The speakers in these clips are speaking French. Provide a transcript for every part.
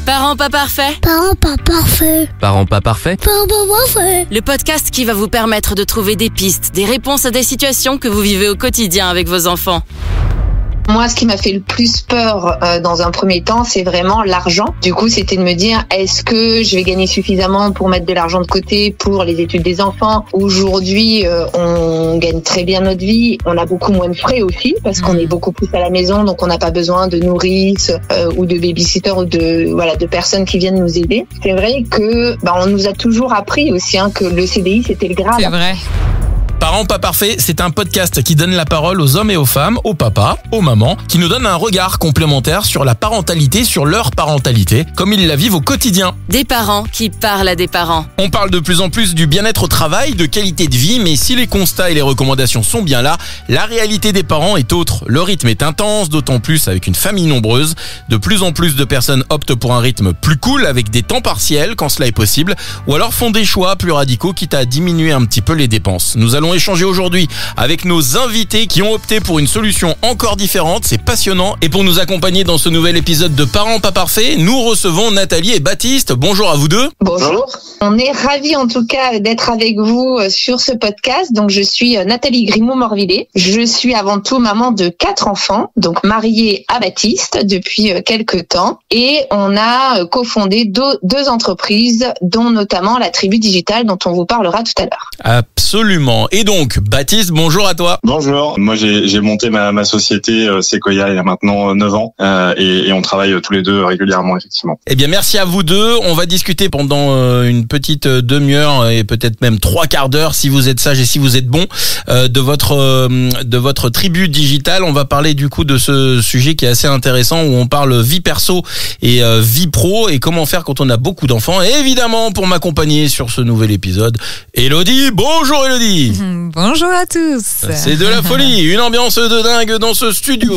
Parents pas parfaits. Parents pas parfaits. Parents pas parfaits. Parents pas parfaits. Le podcast qui va vous permettre de trouver des pistes, des réponses à des situations que vous vivez au quotidien avec vos enfants. Moi, ce qui m'a fait le plus peur dans un premier temps, c'est vraiment l'argent. Du coup, c'était de me dire, est-ce que je vais gagner suffisamment pour mettre de l'argent de côté pour les études des enfants? Aujourd'hui, on gagne très bien notre vie. On a beaucoup moins de frais aussi parce qu'on est beaucoup plus à la maison, donc on n'a pas besoin de nourrice ou de babysitter ou de personnes qui viennent nous aider. C'est vrai que on nous a toujours appris aussi que le CDI c'était le Graal. C'est vrai. Parents pas parfaits, c'est un podcast qui donne la parole aux hommes et aux femmes, aux papas, aux mamans, qui nous donne un regard complémentaire sur la parentalité, sur leur parentalité, comme ils la vivent au quotidien. Des parents qui parlent à des parents. On parle de plus en plus du bien-être au travail, de qualité de vie, mais si les constats et les recommandations sont bien là, la réalité des parents est autre. Le rythme est intense, d'autant plus avec une famille nombreuse. De plus en plus de personnes optent pour un rythme plus cool, avec des temps partiels quand cela est possible, ou alors font des choix plus radicaux, quitte à diminuer un petit peu les dépenses. Nous allons échanger aujourd'hui avec nos invités qui ont opté pour une solution encore différente. C'est passionnant. Et pour nous accompagner dans ce nouvel épisode de Parents pas parfaits, nous recevons Nathalie et Baptiste. Bonjour à vous deux. Bonjour. On est ravis en tout cas d'être avec vous sur ce podcast. Donc je suis Nathalie Grimaud-Morvillet. Je suis avant tout maman de 4 enfants, donc mariée à Baptiste depuis quelques temps. Et on a cofondé deux entreprises, dont notamment la Tribu Digitale dont on vous parlera tout à l'heure. Absolument. Et donc, Baptiste, bonjour à toi. Bonjour. Moi, j'ai monté ma société Sequoia il y a maintenant 9 ans et on travaille tous les deux régulièrement, effectivement. Eh bien, merci à vous deux. On va discuter pendant une petite demi-heure et peut-être même 3 quarts d'heure, si vous êtes sage et si vous êtes bon, de votre tribu digitale. On va parler du coup de ce sujet qui est assez intéressant où on parle vie perso et vie pro et comment faire quand on a beaucoup d'enfants. Et évidemment, pour m'accompagner sur ce nouvel épisode, Elodie. Bonjour Elodie. Bonjour à tous. C'est de la folie, une ambiance de dingue dans ce studio.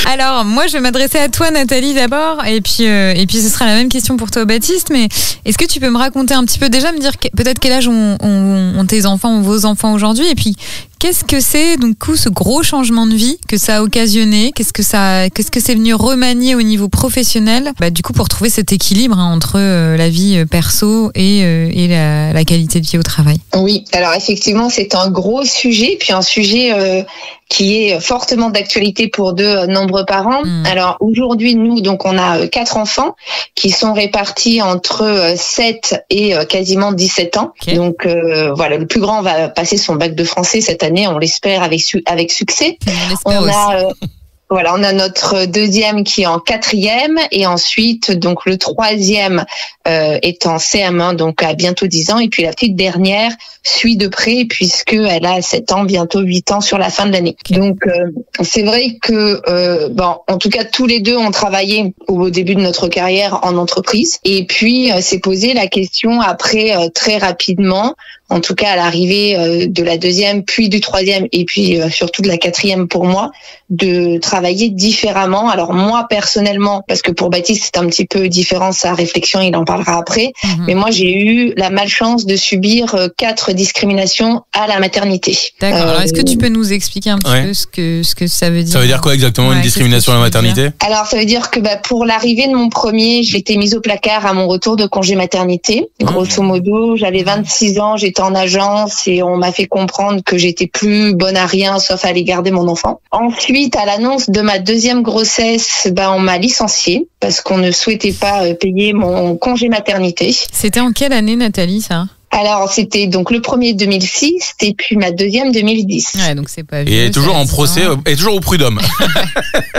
Alors, moi, je vais m'adresser à toi, Nathalie, d'abord, et puis ce sera la même question pour toi, Baptiste. Mais est-ce que tu peux me raconter un petit peu, déjà me dire peut-être quel âge ont tes enfants ou vos enfants aujourd'hui, et puis qu'est-ce que c'est donc ce gros changement de vie que ça a occasionné? Qu'est-ce que c'est venu remanier au niveau professionnel? Du coup, pour trouver cet équilibre entre la vie perso et la qualité de vie au travail. Oui, alors effectivement, c'est un gros sujet, puis un sujet qui est fortement d'actualité pour de nombreux parents. Alors aujourd'hui, nous, donc on a 4 enfants qui sont répartis entre 7 et quasiment 17 ans. Okay. Donc le plus grand va passer son bac de français cette année, on l'espère avec succès. On a notre deuxième qui est en 4e et ensuite donc le 3e est en CM1, donc à bientôt 10 ans, et puis la petite dernière suit de près puisque elle a 7 ans, bientôt 8 ans sur la fin de l'année. Okay. Donc c'est vrai que en tout cas tous les deux ont travaillé au début de notre carrière en entreprise et puis s'est posé la question après très rapidement, en tout cas à l'arrivée de la 2e puis du 3e et puis surtout de la 4e pour moi, de travailler différemment. Alors moi personnellement, parce que pour Baptiste c'est un petit peu différent sa réflexion, il en parlera après, mais moi j'ai eu la malchance de subir 4 discriminations à la maternité. D'accord. Alors est-ce que tu peux nous expliquer un petit peu ce que ça veut dire? Ça veut dire quoi exactement, une discrimination à la maternité? Alors ça veut dire que pour l'arrivée de mon premier, j'ai été mise au placard à mon retour de congé maternité. Grosso modo, j'avais 26 ans, j'étais en agence et on m'a fait comprendre que j'étais plus bonne à rien sauf à aller garder mon enfant. Ensuite, à l'annonce de ma 2e grossesse, on m'a licenciée parce qu'on ne souhaitait pas payer mon congé maternité. C'était en quelle année, Nathalie, ça? Alors, c'était donc le premier 2006 et puis ma 2e 2010. Ouais, donc c'est pas vieux. Et toujours en procès, et toujours au prud'homme.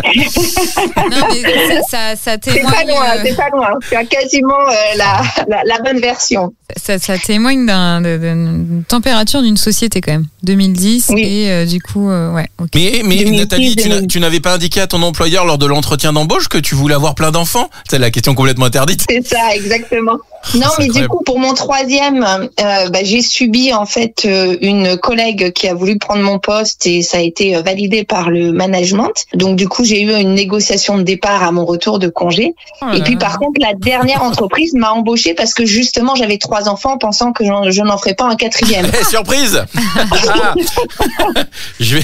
Non, mais ça témoigne. C'est pas loin. Tu as quasiment la bonne version. Ça témoigne d'une température d'une société quand même. 2010 oui. Et du coup, ouais. Okay. Mais Nathalie, tu n'avais pas indiqué à ton employeur lors de l'entretien d'embauche que tu voulais avoir plein d'enfants? C'est la question complètement interdite. C'est ça, exactement. Non, C'est mais du incroyable. coup, pour mon troisième, j'ai subi en fait une collègue qui a voulu prendre mon poste et ça a été validé par le management. Donc du coup, j'ai eu une négociation de départ à mon retour de congé. Oh là Et puis là. par contre, la dernière entreprise m'a embauchée parce que justement, j'avais 3 enfants, pensant que je n'en ferais pas un 4e. Surprise. je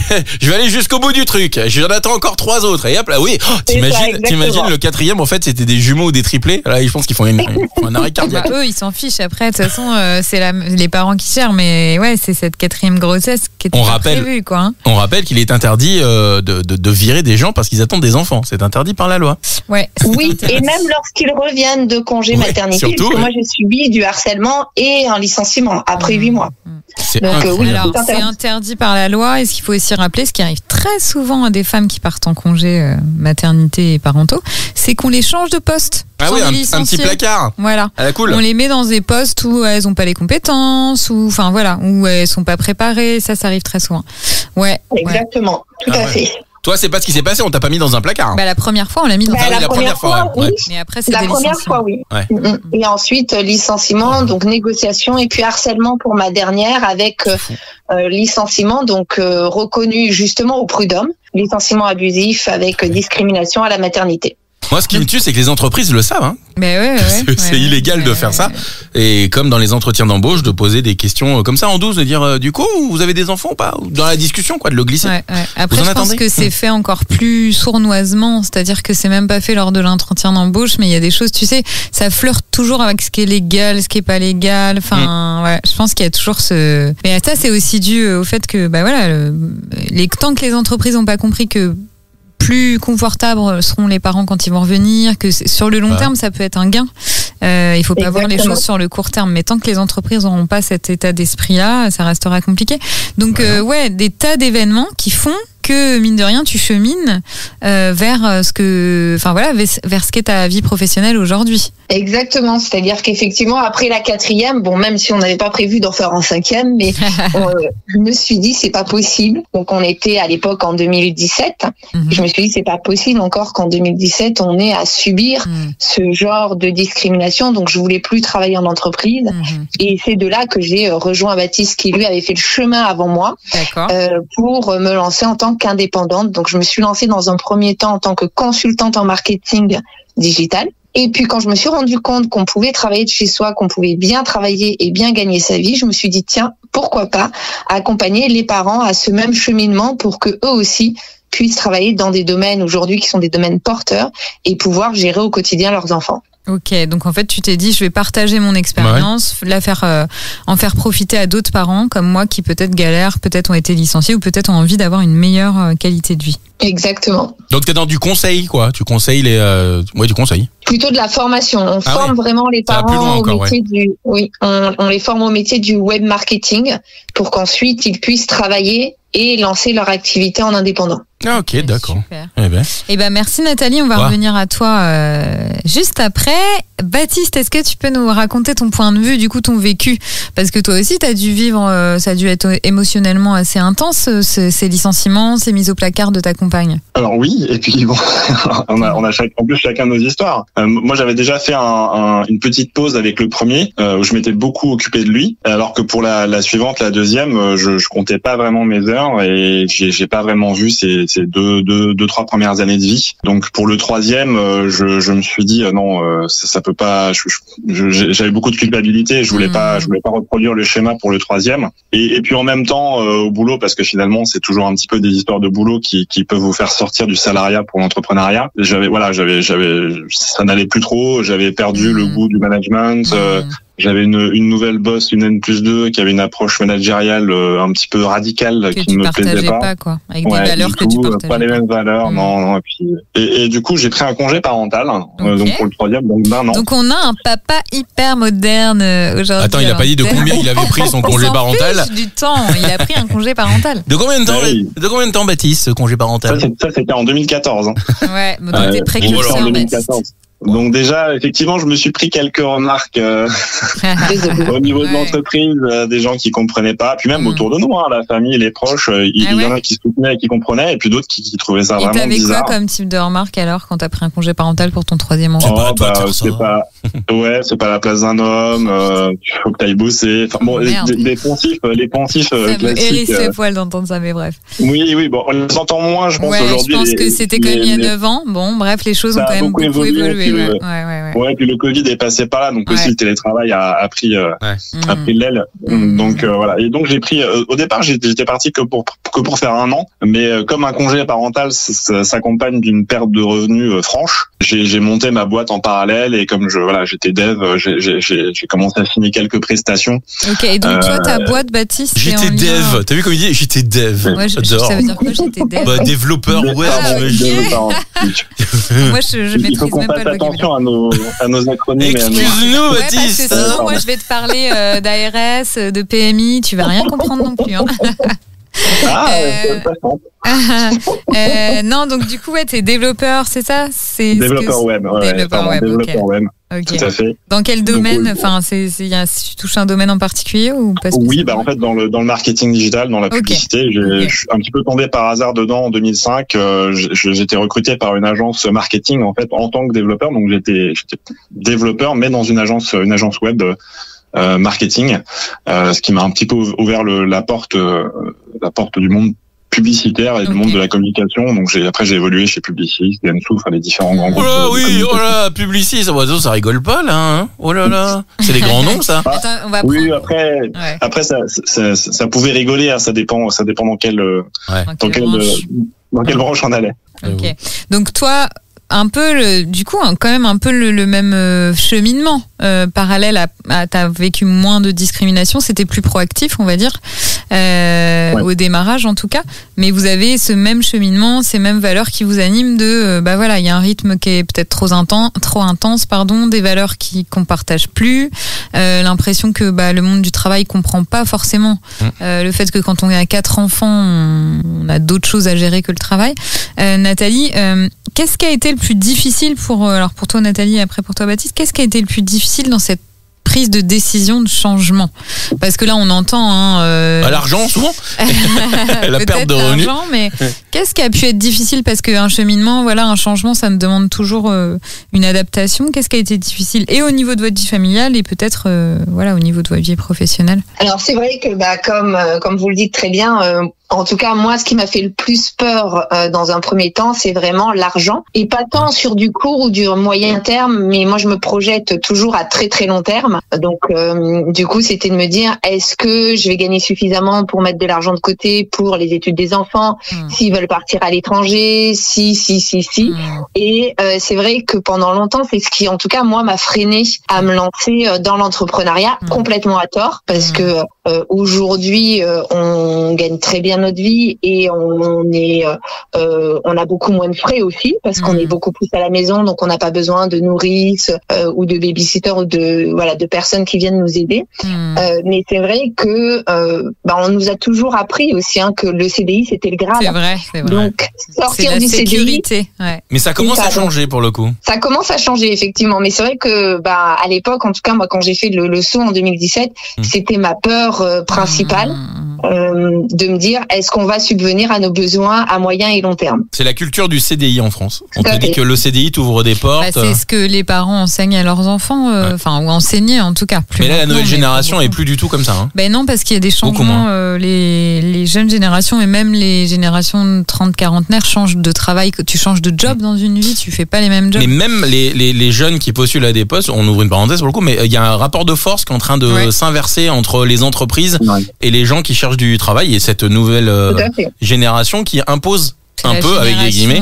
vais aller jusqu'au bout du truc. J'en attends encore 3 autres. Et hop là, oui. Oh, C'est ça, t'imagines exactement. le 4e, en fait, c'était des jumeaux ou des triplés. Là, je pense qu'ils font un arrêt cardiaque. Eux, ils s'en fichent. Après, de toute façon, c'est les parents qui gèrent. Mais ouais, c'est cette 4e grossesse qui était On pas rappelle- prévue, quoi. Hein. On rappelle qu'il est interdit de virer des gens parce qu'ils attendent des enfants. C'est interdit par la loi. Ouais. c'est Oui, intéressant. et même lorsqu'ils reviennent de congé Ouais, maternité, surtout, parce que ouais. moi j'ai subi du harcèlement et un licenciement après 8 mois. C'est Donc, incroyable. oui, Alors, c'est c'est interdit. interdit par la loi. Et ce qu'il faut aussi rappeler, ce qui arrive très souvent à des femmes qui partent en congé maternité et parentaux, c'est qu'on les change de poste. Ah sans oui, les un petit licencier. placard. Voilà. À la cool. On les met dans des postes où elles n'ont pas les compétences, ou enfin voilà, où elles sont pas préparées. Ça arrive très souvent. Ouais. ouais. Exactement, tout Ah à ouais. fait. Toi, c'est pas ce qui s'est passé. On t'a pas mis dans un placard. Bah, la première fois, on l'a mis dans Ah oui, un. la première fois, ouais. Mais après, c'est La des première licenciements. fois, oui. Ouais. Et ensuite, licenciement, donc négociation, et puis harcèlement pour ma dernière avec licenciement, donc reconnu justement au prud'homme, licenciement abusif avec discrimination à la maternité. Moi, ce qui me tue, c'est que les entreprises le savent. Hein. Mais ouais, C'est illégal de faire ça. Et comme dans les entretiens d'embauche, de poser des questions comme ça en douce, de dire du coup, vous avez des enfants ou pas? Dans la discussion, quoi, de le glisser. Ouais, ouais. Après, Vous en je pense attendez que c'est fait encore plus sournoisement, c'est-à-dire que c'est même pas fait lors de l'entretien d'embauche, mais il y a des choses, tu sais, ça flirte toujours avec ce qui est légal, ce qui est pas légal. Enfin, ouais, je pense qu'il y a toujours ce. Mais ça, c'est aussi dû au fait que, bah voilà, tant que les entreprises n'ont pas compris que plus confortables seront les parents quand ils vont revenir, que sur le long terme, ça peut être un gain. Il faut pas voir les Exactement. choses sur le court terme, mais tant que les entreprises n'auront pas cet état d'esprit-là, ça restera compliqué. Donc, ouais, des tas d'événements qui font que, mine de rien, tu chemines vers ce que, enfin voilà, vers ce qu'est ta vie professionnelle aujourd'hui. Exactement, c'est-à-dire qu'effectivement, après la 4e, bon, même si on n'avait pas prévu d'en faire en 5e, mais je me suis dit, c'est pas possible. Donc, on était à l'époque en 2017. Je me suis dit, c'est pas possible encore qu'en 2017, on ait à subir ce genre de discrimination. Donc, je voulais plus travailler en entreprise. Et c'est de là que j'ai rejoint Baptiste, qui lui avait fait le chemin avant moi, D'accord. pour me lancer en tant qu'indépendante. Donc, je me suis lancée dans un premier temps en tant que consultante en marketing digital. Et puis, quand je me suis rendu compte qu'on pouvait travailler de chez soi, qu'on pouvait bien travailler et bien gagner sa vie, je me suis dit, tiens, pourquoi pas accompagner les parents à ce même cheminement pour que eux aussi puissent travailler dans des domaines aujourd'hui qui sont des domaines porteurs et pouvoir gérer au quotidien leurs enfants. Ok, donc en fait, tu t'es dit, je vais partager mon expérience, en faire profiter à d'autres parents comme moi qui peut-être galèrent, peut-être ont été licenciés ou peut-être ont envie d'avoir une meilleure qualité de vie. Exactement. Donc, t'es dans du conseil, quoi. Tu conseilles du conseil. Plutôt de la formation. On forme vraiment les Ça va plus loin parents encore, au métier on les forme au métier du web marketing pour qu'ensuite ils puissent travailler et lancer leur activité en indépendant. Ah, ok, d'accord. Super. Eh ben. Merci Nathalie, on va revenir à toi juste après. Baptiste, est-ce que tu peux nous raconter ton point de vue, du coup ton vécu? Parce que toi aussi, tu as dû vivre, ça a dû être émotionnellement assez intense, ces licenciements, ces mises au placard de ta compagne. Alors oui, et puis bon, on a en plus chacun nos histoires. Moi, j'avais déjà fait une petite pause avec le premier, où je m'étais beaucoup occupé de lui, alors que pour la suivante, la deuxième, je comptais pas vraiment mes heures et j'ai pas vraiment vu ces 2-3 premières années de vie. Donc pour le troisième, je me suis dit non, ça peut pas. J'avais beaucoup de culpabilité, je voulais pas reproduire le schéma pour le troisième. Et puis en même temps au boulot, parce que finalement c'est toujours un petit peu des histoires de boulot qui peuvent vous faire sortir du salariat pour l'entrepreneuriat. Ça n'allait plus trop, j'avais perdu le goût du management. J'avais une nouvelle boss, une N+2, qui avait une approche managériale un petit peu radicale qui ne me plaisait pas. Quoi, avec des valeurs que tu partageais pas les mêmes valeurs, non. Et du coup, j'ai pris un congé parental, donc pour le troisième, donc d'1 an. Donc on a un papa hyper moderne aujourd'hui. Attends, il a pas dit de combien il avait pris son congé parental. On s'en fiche du temps, il a pris un congé parental. De combien de temps, Baptiste, ce congé parental? Ça, c'était en 2014. Ouais, mais donc t'es précurseur, en 2014. Donc déjà, effectivement, je me suis pris quelques remarques au niveau de l'entreprise, des gens qui comprenaient pas, puis même autour de nous, la famille, les proches, il y en a qui soutenaient et qui comprenaient, et puis d'autres qui trouvaient ça vraiment bizarre. Et t'avais quoi comme type de remarque alors quand t'as pris un congé parental pour ton troisième enfant? Ouais, c'est pas la place d'un homme, il faut que t'ailles bosser. Enfin bon, les poncifs Ça me classiques. hérisse les poils d'entendre ça, mais bref. Oui, bon, on les entend moins, je pense, Ouais, aujourd'hui. je pense que c'était quand même il y a 9 ans. Bon, bref, les choses ont quand même beaucoup évolué. Ouais, puis le Covid est passé par là, donc aussi le télétravail a pris l'aile. Donc voilà. Et donc j'ai pris, au départ, j'étais parti que pour faire 1 an, mais comme un congé parental s'accompagne d'une perte de revenus franche, j'ai monté ma boîte en parallèle et comme j'étais dev, j'ai commencé à signer quelques prestations. Ok, et donc toi, ta boîte, Baptiste, j'étais dev. T'as vu comme il dit, j'étais dev. Ouais, j'adore. Ça veut dire quoi, j'étais dev? Bah, développeur web. Moi, je maîtrise même pas le attention à nos acronymes. Excuse-nous, Baptiste. Parce que sinon, moi, je vais te parler d'ARS, de PMI, tu vas rien comprendre non plus. Hein. Non, donc du coup, t'es développeur, c'est ça? Développeur web. Développeur web. Okay. Tout à fait. Dans quel domaine? Enfin, tu touches un domaine en particulier ou pas? Oui, en fait, dans le marketing digital, dans la publicité, je suis un petit peu tombé par hasard dedans en 2005. J'étais recruté par une agence marketing en fait en tant que développeur. Donc j'étais développeur, mais dans une agence web. Marketing, ce qui m'a un petit peu ouvert la porte du monde publicitaire et du monde de la communication. Donc après j'ai évolué chez Publicis, Dentsu, les différents grands groupes. Oh là, Publicis, ça rigole pas là. Hein, oh là là, c'est des grands noms ça. Attends, on va après ça pouvait rigoler. Hein, ça dépend dans quelle branche on allait. Ok. Donc toi, un peu quand même un peu le même cheminement parallèle à t'as vécu moins de discrimination, c'était plus proactif, on va dire, au démarrage en tout cas, mais vous avez ce même cheminement, ces mêmes valeurs qui vous animent de il y a un rythme qui est peut-être trop intense, des valeurs qu'on partage plus, l'impression que le monde du travail comprend pas forcément le fait que quand on a 4 enfants, on a d'autres choses à gérer que le travail. Nathalie, qu'est-ce qui a été le plus difficile pour toi Nathalie et après pour toi Baptiste, qu'est-ce qui a été le plus difficile dans cette prise de décision de changement? Parce que là on entend l'argent souvent la perte de revenus, mais qu'est-ce qui a pu être difficile? Parce qu'un cheminement, un changement, ça me demande toujours une adaptation. Qu'est-ce qui a été difficile et au niveau de votre vie familiale et peut-être au niveau de votre vie professionnelle? Alors c'est vrai que comme vous le dites très bien, en tout cas, moi, ce qui m'a fait le plus peur dans un premier temps, c'est vraiment l'argent. Et pas tant sur du court ou du moyen terme, mais moi, je me projette toujours à très très long terme. Donc, du coup, c'était de me dire, est-ce que je vais gagner suffisamment pour mettre de l'argent de côté pour les études des enfants, s'ils veulent partir à l'étranger, si. Et c'est vrai que pendant longtemps, c'est ce qui, en tout cas, moi, m'a freiné à me lancer dans l'entrepreneuriat complètement à tort, parce que aujourd'hui, on gagne très bien notre vie et on a beaucoup moins de frais aussi parce qu'on est beaucoup plus à la maison, donc on n'a pas besoin de nourrice ou de babysitter ou de personnes qui viennent nous aider. Mais c'est vrai que on nous a toujours appris aussi que le CDI c'était le Graal. C'est vrai. Donc sortir du sécurité. CDI. Ouais. Mais ça commence à changer pour le coup. Ça commence à changer effectivement, mais c'est vrai que à l'époque, en tout cas moi quand j'ai fait le saut en 2017, c'était ma peur principale. De me dire, est-ce qu'on va subvenir à nos besoins à moyen et long terme? C'est la culture du CDI en France. On te dit que le CDI t'ouvre des portes. C'est ce que les parents enseignent à leurs enfants, ou enseignaient en tout cas. Mais là, la nouvelle génération est plus du tout comme ça. Hein. Non, parce qu'il y a des changements. Les jeunes générations et même les générations 30-40naires changent de travail. Tu changes de job dans une vie, tu fais pas les mêmes jobs. Mais même les jeunes qui postulent à des postes, on ouvre une parenthèse pour le coup, mais il y a un rapport de force qui est en train de s'inverser entre les entreprises et les gens qui cherchent du travail et cette nouvelle génération qui impose un peu avec des guillemets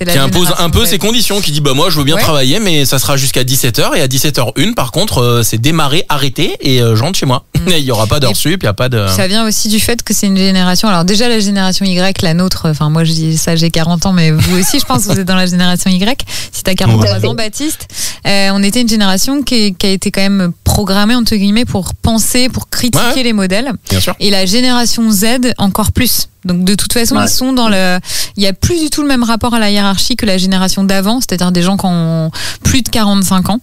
qui impose un peu ses conditions, qui dit moi je veux bien travailler mais ça sera jusqu'à 17h et à 17h01 par contre c'est démarrer, arrêter et je rentre chez moi. Il y aura pas d'heures sup, il y a pas de... Ça vient aussi du fait que c'est une génération, alors déjà la génération Y, la nôtre, moi je dis ça, j'ai 40 ans mais vous aussi je pense que vous êtes dans la génération Y. Si t'as 43 ans Baptiste, on était une génération qui a été quand même programmée entre guillemets pour penser, pour critiquer les modèles. Bien sûr. Et la génération Z encore plus. Donc de toute façon, ils sont dans il y a plus du tout le même rapport à la hiérarchie que la génération d'avant, c'est-à-dire des gens qui ont plus de 45 ans.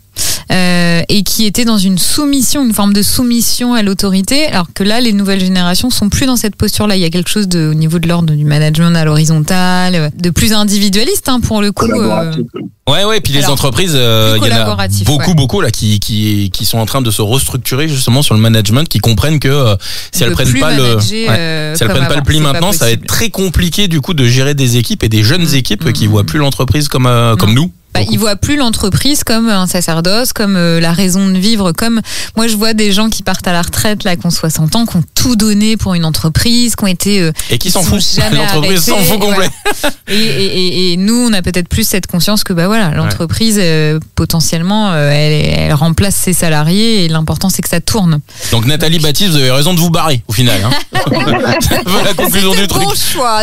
et qui étaient dans une forme de soumission à l'autorité, alors que là, les nouvelles générations sont plus dans cette posture-là. Il y a quelque chose au niveau de l'ordre du management à l'horizontale, de plus individualiste, pour le coup. Ouais, puis les entreprises, il y en a beaucoup là qui sont en train de se restructurer justement sur le management, qui comprennent que si elles prennent pas le pli maintenant, ça va être très compliqué du coup de gérer des équipes et des jeunes équipes qui voient plus l'entreprise comme nous. Ils voient plus l'entreprise comme un sacerdoce, comme la raison de vivre, comme moi je vois des gens qui partent à la retraite là, qui ont 60 ans, qui ont tout donné pour une entreprise, qui ont été et qui s'en foutent. L'entreprise s'en fout complet. Et nous, on a peut-être plus cette conscience que l'entreprise potentiellement elle remplace ses salariés et l'important c'est que ça tourne. Donc Nathalie, Baptiste, vous avez raison de vous barrer au final. La conclusion du truc.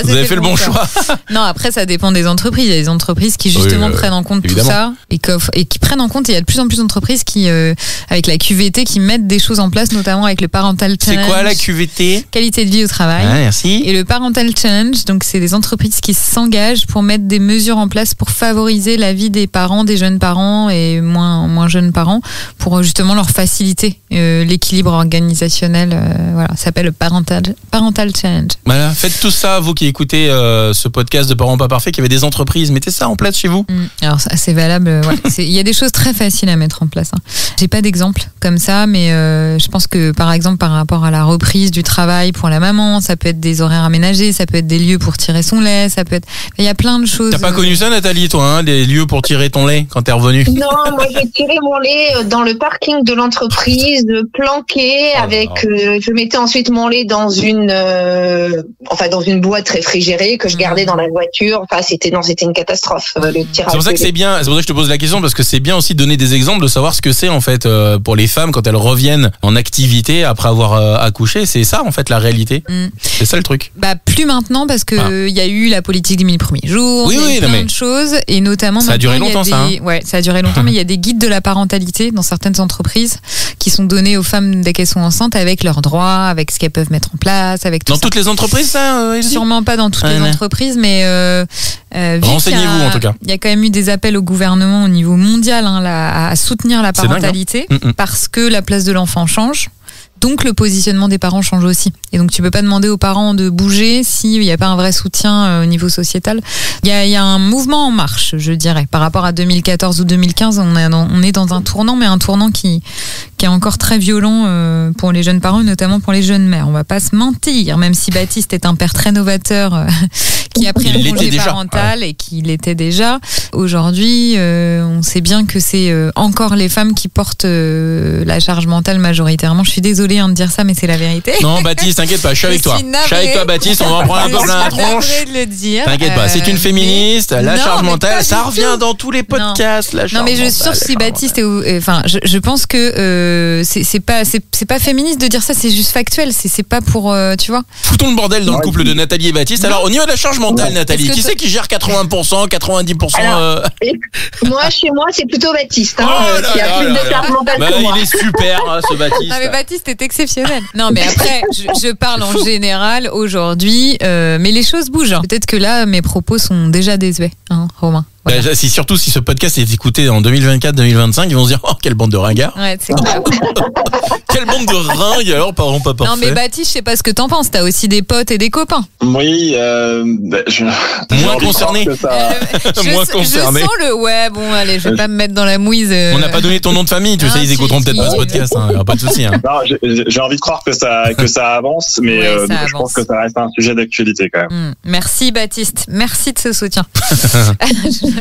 Vous avez fait le bon choix. Non, après ça dépend des entreprises. Il y a des entreprises qui justement prennent en compte tout ça et qui prennent en compte, et il y a de plus en plus d'entreprises qui avec la QVT qui mettent des choses en place, notamment avec le Parental Challenge. C'est quoi la QVT? Qualité de vie au travail. Merci. Et le Parental Challenge, donc c'est des entreprises qui s'engagent pour mettre des mesures en place pour favoriser la vie des parents, des jeunes parents et moins jeunes parents, pour justement leur faciliter l'équilibre organisationnel. Ça s'appelle le Parental Challenge. Voilà, faites tout ça, vous qui écoutez ce podcast de Parents pas parfaits, qui avez des entreprises, mettez ça en place chez vous. Alors c'est valable. Il y a des choses très faciles à mettre en place. J'ai pas d'exemple comme ça, mais je pense que par exemple par rapport à la reprise du travail pour la maman, ça peut être des horaires aménagés, ça peut être des lieux pour tirer son lait, ça peut être. Il y a plein de choses. T'as pas connu ça, Nathalie, toi, des lieux pour tirer ton lait quand t'es revenue? Non, moi j'ai tiré mon lait dans le parking de l'entreprise, planqué avec. Je mettais ensuite mon lait dans une boîte réfrigérée que je gardais dans la voiture. Enfin, c'était une catastrophe le tirage. C'est pour ça que c'est bien. C'est pour ça que je te pose la question, parce que c'est bien aussi de donner des exemples, de savoir ce que c'est en fait pour les femmes quand elles reviennent en activité après avoir accouché. C'est ça en fait la réalité. C'est ça le truc. Plus maintenant, parce que il y a eu la politique des 1000 premiers jours. Oui, il y a plein de choses, et notamment ça a duré longtemps ça. Ouais, ça a duré longtemps, mais il y a des guides de la parentalité dans certaines entreprises qui sont donnés aux femmes dès qu'elles sont enceintes, avec leurs droits, avec ce qu'elles peuvent mettre en place, avec tout dans toutes les entreprises, ça. Sûrement pas dans toutes les entreprises, mais renseignez-vous en tout cas. Il y a quand même eu des appels au gouvernement au niveau mondial à soutenir la parentalité, parce que la place de l'enfant change. Donc le positionnement des parents change aussi. Et donc tu peux pas demander aux parents de bouger s'il n'y a pas un vrai soutien au niveau sociétal. Il y a un mouvement en marche, je dirais. Par rapport à 2014 ou 2015, on est dans un tournant, mais un tournant qui est encore très violent pour les jeunes parents, et notamment pour les jeunes mères. On va pas se mentir, même si Baptiste est un père très novateur qui a pris un congé parental et qui l'était déjà. Aujourd'hui, on sait bien que c'est encore les femmes qui portent la charge mentale majoritairement. Je suis désolée de dire ça, mais c'est la vérité. Non, Baptiste, t'inquiète pas, je suis avec toi. Je suis avec toi, Baptiste, on va en prendre un peu plein la tronche. De le dire. T'inquiète pas, c'est une féministe, la charge mentale, ça revient dans tous les podcasts. Non, mais je suis sûre que si Baptiste je pense que c'est pas féministe de dire ça, c'est juste factuel, c'est pas pour tu vois. Foutons le bordel dans le couple de Nathalie et Baptiste. Alors au niveau de la charge mentale, Nathalie, qui c'est qui gère 80%, 90%? Moi, chez moi, c'est plutôt Baptiste qui a plus de charge mentale que moi. Il est super, ce Baptiste. Non, mais Baptiste est exceptionnel. Non, mais après, je parle en général aujourd'hui, mais les choses bougent. Peut-être que là, mes propos sont déjà désuets, Romain. Voilà. Surtout si ce podcast est écouté en 2024-2025, ils vont se dire, oh, quelle bande de ringards. Ouais, c'est clair. Quelle bande de ringues, alors, parents pas parfaits. Non, mais Baptiste, je sais pas ce que t'en penses. T'as aussi des potes et des copains. Oui, moins concerné. Moins concerné. Je sens ouais, bon, allez, je vais pas me mettre dans la mouise. On n'a pas donné ton nom de famille, tu sais, ils écouteront peut-être pas ce podcast, y aura pas de souci. Non, j'ai envie de croire que ça avance, mais je pense que ça reste un sujet d'actualité quand même. Merci Baptiste, merci de ce soutien.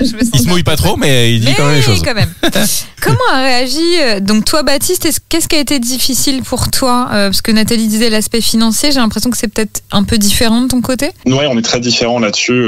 Il se mouille pas trop, mais il dit quand même les choses. Quand même. Comment a réagi donc toi, Baptiste? Qu'est-ce qui a été difficile pour toi? Parce que Nathalie disait l'aspect financier. J'ai l'impression que c'est peut-être un peu différent de ton côté. Ouais, on est très différents là-dessus.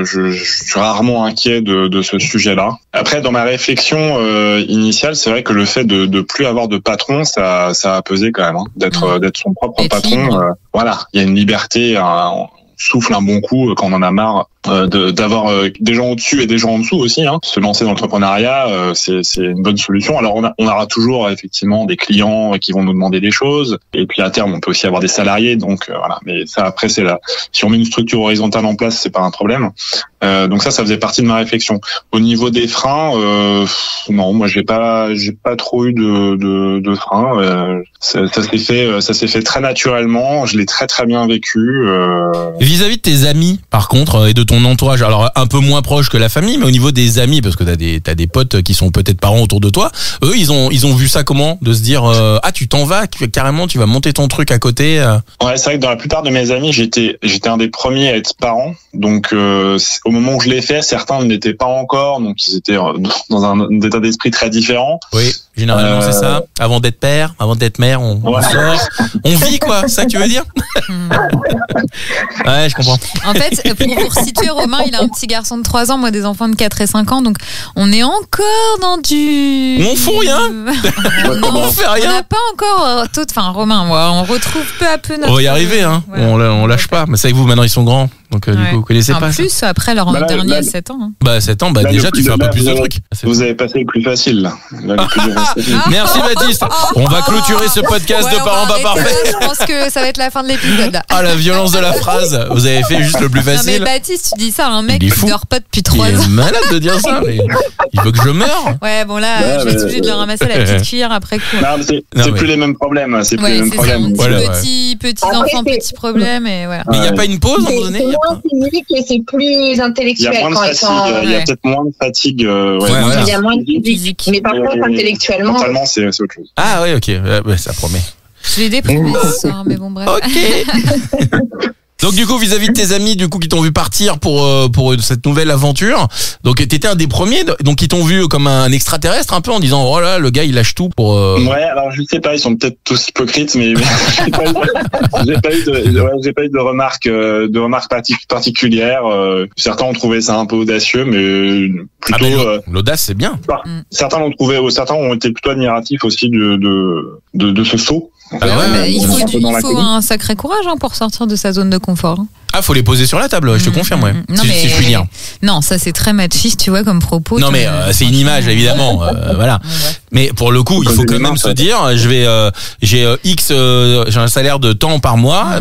Je suis rarement inquiet de ce sujet-là. Après, dans ma réflexion initiale, c'est vrai que le fait de plus avoir de patron, ça a pesé quand même, d'être son propre patron. Voilà, il y a une liberté. On souffle un bon coup quand on en a marre d'avoir des gens au-dessus et des gens en dessous aussi. Se lancer dans l'entrepreneuriat, c'est une bonne solution. Alors on aura toujours effectivement des clients qui vont nous demander des choses, et puis à terme on peut aussi avoir des salariés. Donc voilà. Mais ça après c'est là. Si on met une structure horizontale en place, c'est pas un problème. Donc ça faisait partie de ma réflexion. Au niveau des freins, non, moi j'ai pas trop eu de freins. Ça s'est fait très naturellement. Je l'ai très très bien vécu. Vis-à-vis de tes amis, par contre, et de ton entourage, alors un peu moins proche que la famille, mais au niveau des amis, parce que t'as des potes qui sont peut-être parents autour de toi, eux ils ont vu ça comment, de se dire ah tu t'en vas carrément, tu vas monter ton truc à côté. Ouais, c'est vrai que dans la plupart de mes amis, j'étais un des premiers à être parent. Donc au moment où je l'ai fait, certains ne l'étaient pas encore, donc ils étaient dans un état d'esprit très différent. Oui, généralement c'est ça. Avant d'être père, avant d'être mère, on sort, on vit quoi, c'est ça que tu veux dire? Ouais, je comprends. En fait, pour situer Romain, il a un petit garçon de 3 ans, moi des enfants de 4 et 5 ans, donc on est encore dans du... On fout rien. On fait rien. On n'a pas encore enfin Romain, moi, on retrouve peu à peu notre... On va y arriver, voilà. On lâche pas. Mais c'est avec vous, maintenant ils sont grands. Donc du coup, vous connaissez pas ça. En plus, après leur dernier 7 ans. 7 ans, déjà tu fais un peu plus de trucs. Vous avez passé le plus facile là. Merci Baptiste. On va clôturer ce podcast de Parents pas parfaits. Je pense que ça va être la fin de l'épisode. Ah, la violence de la phrase. Vous avez fait juste le plus facile. Non mais Baptiste, tu dis ça à un mec qui dort pas depuis 3 ans. Il est malade de dire ça, mais il veut que je meure. Ouais, bon là, je vais être obligé de le ramasser la petite cuillère après coup. Non, c'est plus les mêmes problèmes. C'est plus les mêmes problèmes. Petits enfants, petits problèmes et voilà. Mais il n'y a pas une pause à un moment donné? C'est plus intellectuel. Il y a moins de fatigue. Il y a peut-être moins de fatigue. Il y a moins de physique. Mais par contre, intellectuellement. Mentalement, c'est autre chose. Ah oui, ok. Ça promet. Je l'ai déprimé ce soir, mais bon, bref. Ok. Donc du coup, vis-à-vis de tes amis qui t'ont vu partir pour cette nouvelle aventure, donc t'étais un des premiers, donc ils t'ont vu comme un extraterrestre un peu en disant oh là le gars il lâche tout pour. Ouais, alors je sais pas, ils sont peut-être tous hypocrites, mais j'ai pas eu de remarques particulières. Certains ont trouvé ça un peu audacieux, mais plutôt. L'audace c'est bien. Certains ont été plutôt admiratifs aussi de ce saut. Il faut un sacré courage pour sortir de sa zone de confort. Ah, faut les poser sur la table, je te confirme, ouais. Si je puis dire. Non, ça c'est très machiste, tu vois, comme propos. Non, mais c'est une image, évidemment. Voilà. Mais pour le coup, il faut quand même se dire, j'ai j'ai un salaire de temps par mois,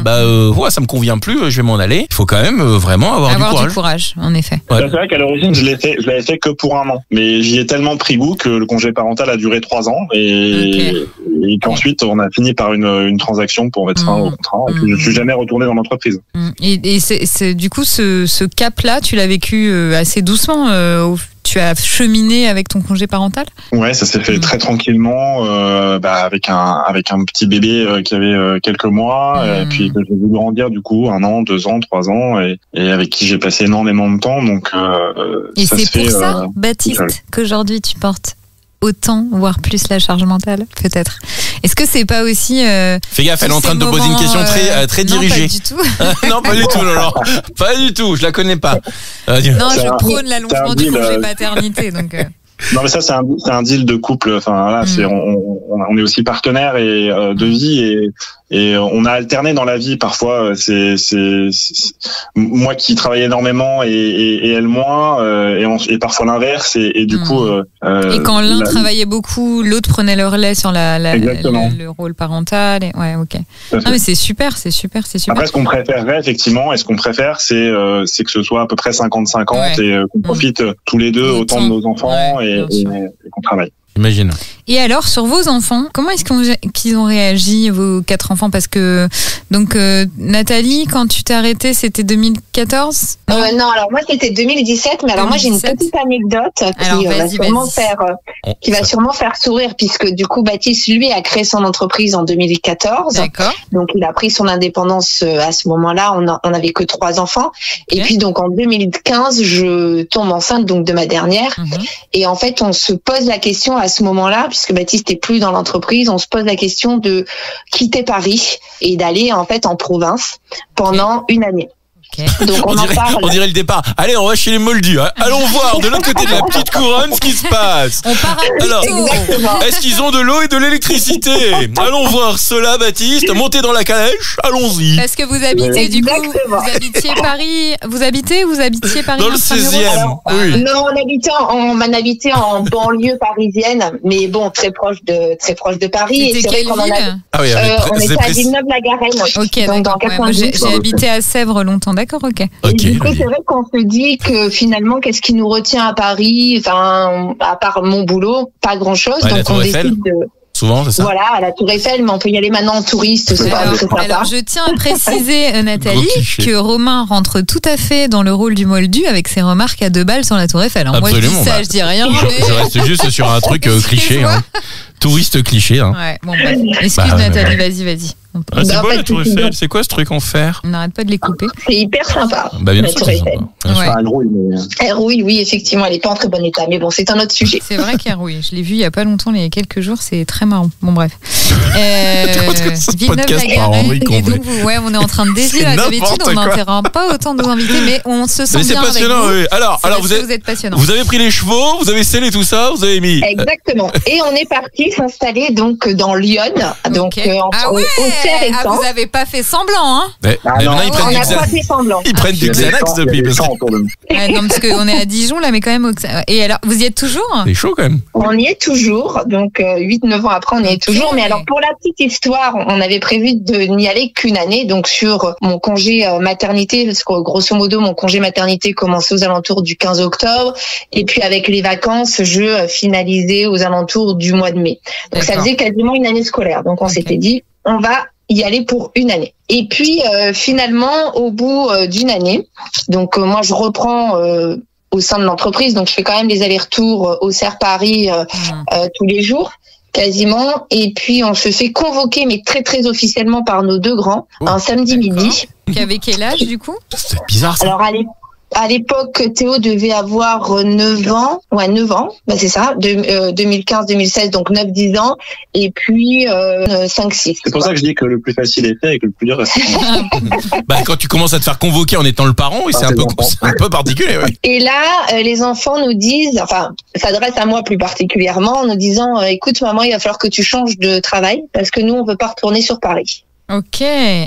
ça me convient plus, je vais m'en aller. Il faut quand même vraiment avoir du courage, en effet. Ouais. C'est vrai qu'à l'origine, je l'avais fait que pour 1 an, mais j'y ai tellement pris goût que le congé parental a duré 3 ans et qu'ensuite on a fini par une transaction pour mettre fin au contrat. Et puis je suis jamais retourné dans l'entreprise. Et c'est du coup ce cap-là, tu l'as vécu assez doucement. Tu as cheminé avec ton congé parental? Ouais, ça s'est fait très tranquillement, avec un petit bébé qui avait quelques mois, et puis que j'ai vu grandir du coup 1 an, 2 ans, 3 ans, et avec qui j'ai passé énormément de temps. Donc et c'est pour ça, Baptiste, qu'aujourd'hui tu portes autant, voire plus la charge mentale, peut-être. Est-ce que c'est pas aussi... Fais gaffe, elle est en train de te poser une question très dirigée. Non, pas du tout. Non, pas du tout, non. Pas du tout, je la connais pas. Non, je prône l'allongement du congé paternité, donc... Non, mais ça c'est un deal de couple. Enfin là, on est aussi partenaires et de vie et on a alterné dans la vie parfois. C'est moi qui travaille énormément et elle moins et parfois l'inverse et du coup. Et quand l'un travaillait beaucoup, l'autre prenait le relais sur le rôle parental. Ouais, ok. Non mais c'est super. Après, ce qu'on préférerait effectivement, et ce qu'on préfère, c'est que ce soit à peu près 50-50 et qu'on profite tous les deux autant de nos enfants et qu'on travaille. Imagine. Et alors, sur vos enfants, comment est-ce qu'ils ont réagi, vos 4 enfants? Parce que, donc, Nathalie, quand tu t'es arrêtée, c'était 2014? Non, alors moi, c'était 2017, mais alors moi, j'ai une petite anecdote qui va sûrement faire sourire, puisque du coup, Baptiste, lui, a créé son entreprise en 2014. D'accord. Donc, il a pris son indépendance à ce moment-là, on n'avait que 3 enfants. Okay. Et puis, donc, en 2015, je tombe enceinte, donc, de ma dernière. Et en fait, on se pose la question à ce moment-là, puisque Baptiste n'est plus dans l'entreprise, on se pose la question de quitter Paris et d'aller en fait en province pendant 1 année. Donc on en parle. On dirait le départ. Allez, on va chez les Moldus. Hein. Allons voir de l'autre côté de la petite couronne ce qui se passe. On part à Alors, Exactement. est-ce qu'ils ont de l'eau et de l'électricité? Allons voir cela, Baptiste. Montez dans la calèche. Allons-y. Parce que vous habitez du coup, Exactement. vous habitiez Paris, vous habitiez Paris Dans le intramuros? 16e. Oui. Non, on habitait en banlieue parisienne, mais bon, très proche de Paris. C'était et c'est vrai quelle qu'on en a- ville? Ah oui, on était à Villeneuve-la-Garenne. Ok, Donc, d'accord. dans Ouais, moi, 92. j'ai habité à Sèvres longtemps, d'accord, ok. Et Ok. du coup, c'est vrai qu'on se dit que finalement, qu'est-ce qui nous retient à Paris? Enfin, à part mon boulot, pas grand-chose. Ouais, la donc Tour on Eiffel. décide de, Souvent, c'est ça. voilà, à la Tour Eiffel, mais on peut y aller maintenant en touriste, c'est pas Alors, très sympa. alors, je tiens à préciser, Nathalie, Gros cliché. que Romain rentre tout à fait dans le rôle du Moldu avec ses remarques à 2 balles sur la Tour Eiffel. Moi, je dis Absolument, ça, bah, je dis rien. Je mais- reste juste sur un truc cliché. Excuse-moi. Hein. Touriste cliché. Hein. Ouais, bon, bref. Excuse Bah, Nathalie, vas-y. Ah, c'est Bah, quoi pas la de Tour soucis. Eiffel? C'est quoi ce truc en fer? On n'arrête pas de les couper. C'est hyper sympa. Bah, bien la sûr, Tour c'est Eiffel. sympa. Bien sûr. Ouais. Elle rouille, mais... Oui, effectivement, elle est pas en très bon état, mais bon, c'est un autre sujet. C'est vrai qu'il y a rouille. Je l'ai vu il y a pas longtemps, il y a quelques jours, c'est très marrant. Bon, bref. Ce podcast par Henri Et Comblet. donc, ouais, on est en train de dévier. C'est là. D'habitude, n'importe on quoi. n'interrompt pas autant nos invités, mais on se sent Mais c'est bien avec passionnant, vous. oui. Alors, C'est parce vous que êtes, vous êtes passionnant. vous avez pris les chevaux, vous avez scellé tout ça, vous avez mis. Exactement. Et on est parti s'installer donc dans Lyon, donc Ok. Ah au ouais, Auxerre et Caen. vous avez pas fait semblant, hein? Mais Ah maintenant, non, ils On prennent du n'a pas Xanax. fait semblant. Ils prennent du Il y a des Xanax champs, il y a depuis. des Parce champs autour de nous. Non, parce qu'on est à Dijon, là, mais quand même. Et alors, vous y êtes toujours? C'est chaud quand même. On y est toujours, donc 8-9 ans après, on y est toujours. Mais alors, pour la petite histoire, on avait prévu de n'y aller qu'une année, donc sur mon congé maternité, parce que grosso modo, mon congé maternité commençait aux alentours du 15 octobre, et puis avec les vacances, je finalisais aux alentours du mois de mai. Donc ça D'accord. faisait quasiment une année scolaire. Donc on Ok. s'était dit, on va y aller pour une année. Et puis finalement, au bout d'une année, donc moi je reprends au sein de l'entreprise, donc je fais quand même les allers-retours Auxerre Paris tous les jours quasiment, et puis on se fait convoquer, mais très très officiellement par nos 2 grands, Oh, un samedi d'accord. midi. Qui avait quel âge, du coup? C'est bizarre ça. Alors à l'époque, Théo devait avoir 9 ans, bah c'est ça, 2015-2016, donc 9-10 ans, et puis 5-6. C'est pour ça que je dis que le plus facile est fait et que le plus dur reste. Bah, quand tu commences à te faire convoquer en étant le parent, oui, c'est Ah, un peu, c'est bon. c'est un peu particulier. Oui. Et là, les enfants nous disent, enfin, s'adressent à moi plus particulièrement, en nous disant, écoute maman, il va falloir que tu changes de travail, parce que nous, on veut pas retourner sur Paris. Ok,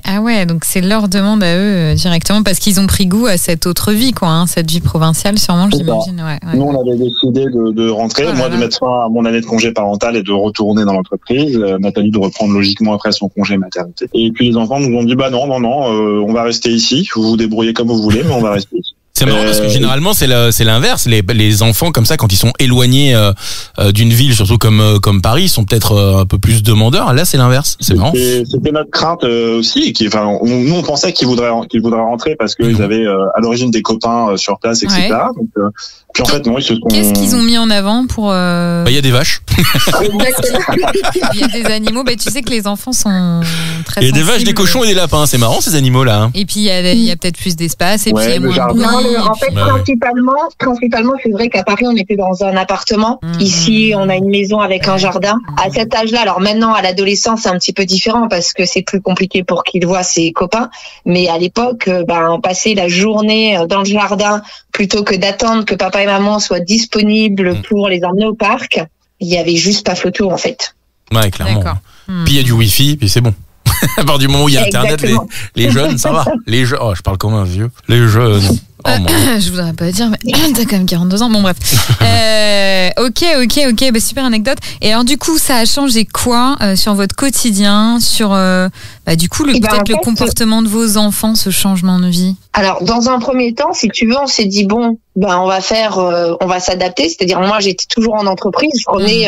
ah ouais, donc c'est leur demande à eux directement parce qu'ils ont pris goût à cette autre vie, quoi, hein, cette vie provinciale, sûrement, C'est ça. j'imagine. Ouais, ouais. Nous, on avait décidé de rentrer, Oh là moi de là. mettre fin à mon année de congé parental et de retourner dans l'entreprise. Nathalie de reprendre logiquement après son congé maternité. Et puis les enfants nous ont dit bah non, on va rester ici. Vous vous débrouillez comme vous voulez, mais on va rester ici. C'est marrant parce que généralement c'est l'inverse. Les enfants comme ça, quand ils sont éloignés d'une ville, surtout comme Paris, ils sont peut-être un peu plus demandeurs. Là, c'est l'inverse. C'est marrant. C'était notre crainte aussi. Nous, on pensait qu'ils voudraient rentrer parce qu'ils avaient à l'origine des copains sur place, etc. Ouais. Donc, puis en fait, non, ils se sont. Qu'est-ce qu'ils ont mis en avant pour. Bah, il y a des vaches. Il y a des animaux, bah, tu sais que les enfants sont très. Il y a des vaches, des sensibles. cochons et des lapins. C'est marrant ces animaux-là. Hein. Et puis il y a peut-être plus d'espace, et Ouais, puis il y a le moins de jardin. bruit. Non, en et fait, puis- principalement, c'est vrai qu'à Paris, on était dans un appartement. Mhm. Ici, on a une maison avec un jardin. À cet âge-là, alors maintenant, à l'adolescence, c'est un petit peu différent parce que c'est plus compliqué pour qu'il voit ses copains. Mais à l'époque, passer la journée dans le jardin plutôt que d'attendre que papa et maman soient disponibles pour les emmener au parc, il y avait juste pas photo, en fait. Ouais, clairement. D'accord. Puis il y a du wifi, puis c'est bon. À partir du moment où il y a Internet, Exactement. les jeunes, ça va. Les jeunes, oh, je parle comme un vieux. Les jeunes, oh mon Dieu. Je voudrais pas dire, mais t'as quand même 42 ans. Bon, bref. Ok, bah, super anecdote. Et alors, du coup, ça a changé quoi sur votre quotidien, sur du coup, Eh ben, peut-être en le fait, comportement de vos enfants, ce changement de vie? Alors, dans un premier temps, si tu veux, on s'est dit bon, on va s'adapter. C'est-à-dire, moi, j'étais toujours en entreprise. Je revenais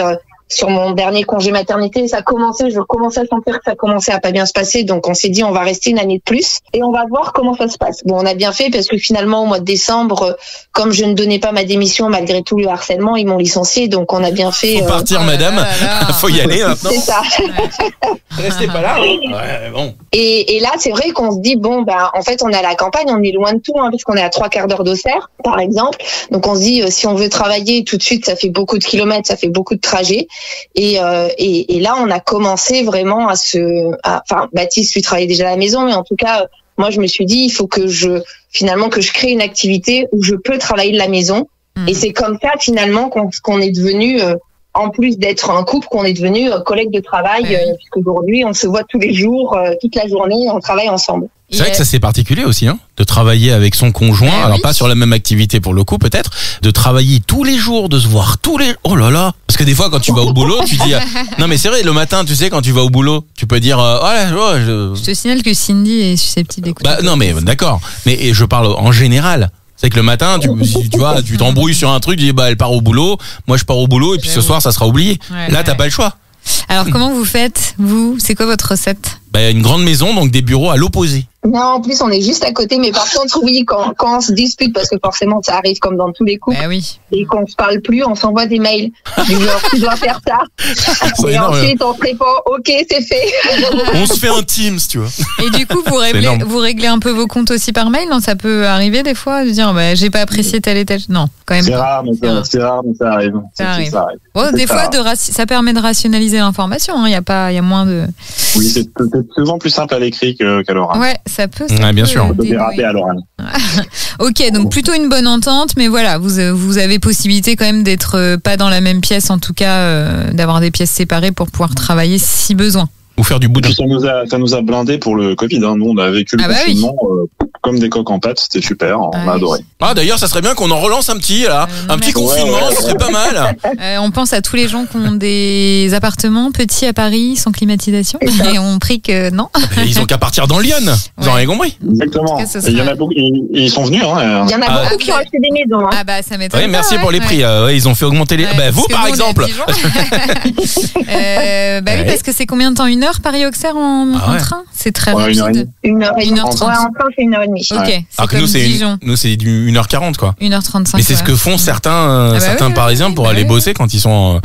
sur mon dernier congé maternité. Je commençais à sentir que ça commençait à pas bien se passer. Donc, on s'est dit, on va rester une année de plus et on va voir comment ça se passe. Bon, on a bien fait parce que finalement, au mois de décembre, comme je ne donnais pas ma démission malgré tout le harcèlement, ils m'ont licencié. Donc, on a bien fait. Faut partir, madame. là là. Faut y aller maintenant. C'est ça. Restez pas là. Hein. Ouais, bon. Et là, c'est vrai qu'on se dit, en fait, on est à la campagne, on est loin de tout, hein, puisqu'on est à 3/4 d'heure d'Auxerre, par exemple. Donc, on se dit, si on veut travailler tout de suite, ça fait beaucoup de kilomètres, ça fait beaucoup de trajets. Et là, on a commencé vraiment Baptiste, lui, travaillait déjà à la maison, mais en tout cas, moi je me suis dit il faut que je crée une activité où je peux travailler de la maison. Et c'est comme ça finalement qu'on est devenu en plus d'être un couple, qu'on est devenu collègues de travail, puisqu'aujourd'hui on se voit tous les jours, toute la journée, on travaille ensemble. C'est vrai que ça c'est particulier aussi, hein, de travailler avec son conjoint, alors pas sur la même activité pour le coup peut-être, de travailler tous les jours, de se voir oh là là, parce que des fois quand tu vas au boulot, tu dis non mais c'est vrai, le matin tu sais quand tu vas au boulot, tu peux dire Je te signale que Cindy est susceptible d'écouter. Bah non mais d'accord, mais je parle en général. C'est que le matin, tu vois, tu t'embrouilles sur un truc, tu dis elle part au boulot, moi je pars au boulot et puis ce soir ça sera oublié. Là t'as pas le choix. Alors comment vous faites, vous? C'est quoi votre recette? Une grande maison, donc des bureaux à l'opposé. Non, en plus on est juste à côté, mais par contre oui, quand on se dispute, parce que forcément ça arrive comme dans tous les couples, et qu'on se parle plus, on s'envoie des mails du genre tu dois faire ça, et ensuite on se répond ok c'est fait. On se fait un Teams, tu vois. Et du coup vous réglez un peu vos comptes aussi par mail, non? Ça peut arriver des fois de dire j'ai pas apprécié tel et tel, non quand même. C'est rare, mais ça arrive. Ça arrive. Bon, des fois ça permet de rationaliser l'information, hein. Il y a moins de. Oui, c'est souvent plus simple à l'écrit qu'à l'oral. Ouais, ça peut. Bien sûr. On peut déraper à l'oral. Ok, donc plutôt une bonne entente, mais voilà, vous avez possibilité quand même d'être pas dans la même pièce, en tout cas d'avoir des pièces séparées pour pouvoir travailler si besoin. Ou faire du boudin. Ça nous a blindé pour le Covid. Hein. Nous, on a vécu le confinement comme des coques en pâte. C'était super. On a adoré. D'ailleurs, ça serait bien qu'on en relance un petit, là. Un petit confinement, ce serait pas mal. On pense à tous les gens qui ont des appartements petits à Paris, sans climatisation. Et on prie que non. Ils ont qu'à partir dans Lyon. Vous en avez compris. Exactement. Il y en a beaucoup. Ils sont venus. Hein. Il y en a beaucoup qui ont acheté des maisons. Hein. Ça m'étonne. Oui, merci pour les prix. Ils ont fait augmenter les. Vous, par exemple. Oui, parce que c'est combien de temps? 1 heure Paris-Auxerre en train? C'est très rapide. 1h30. En train, c'est 1h30. Ok. Alors que nous, c'est du 1h40, quoi. 1h35. Mais c'est ce que font certains Parisiens pour aller bosser quand ils sont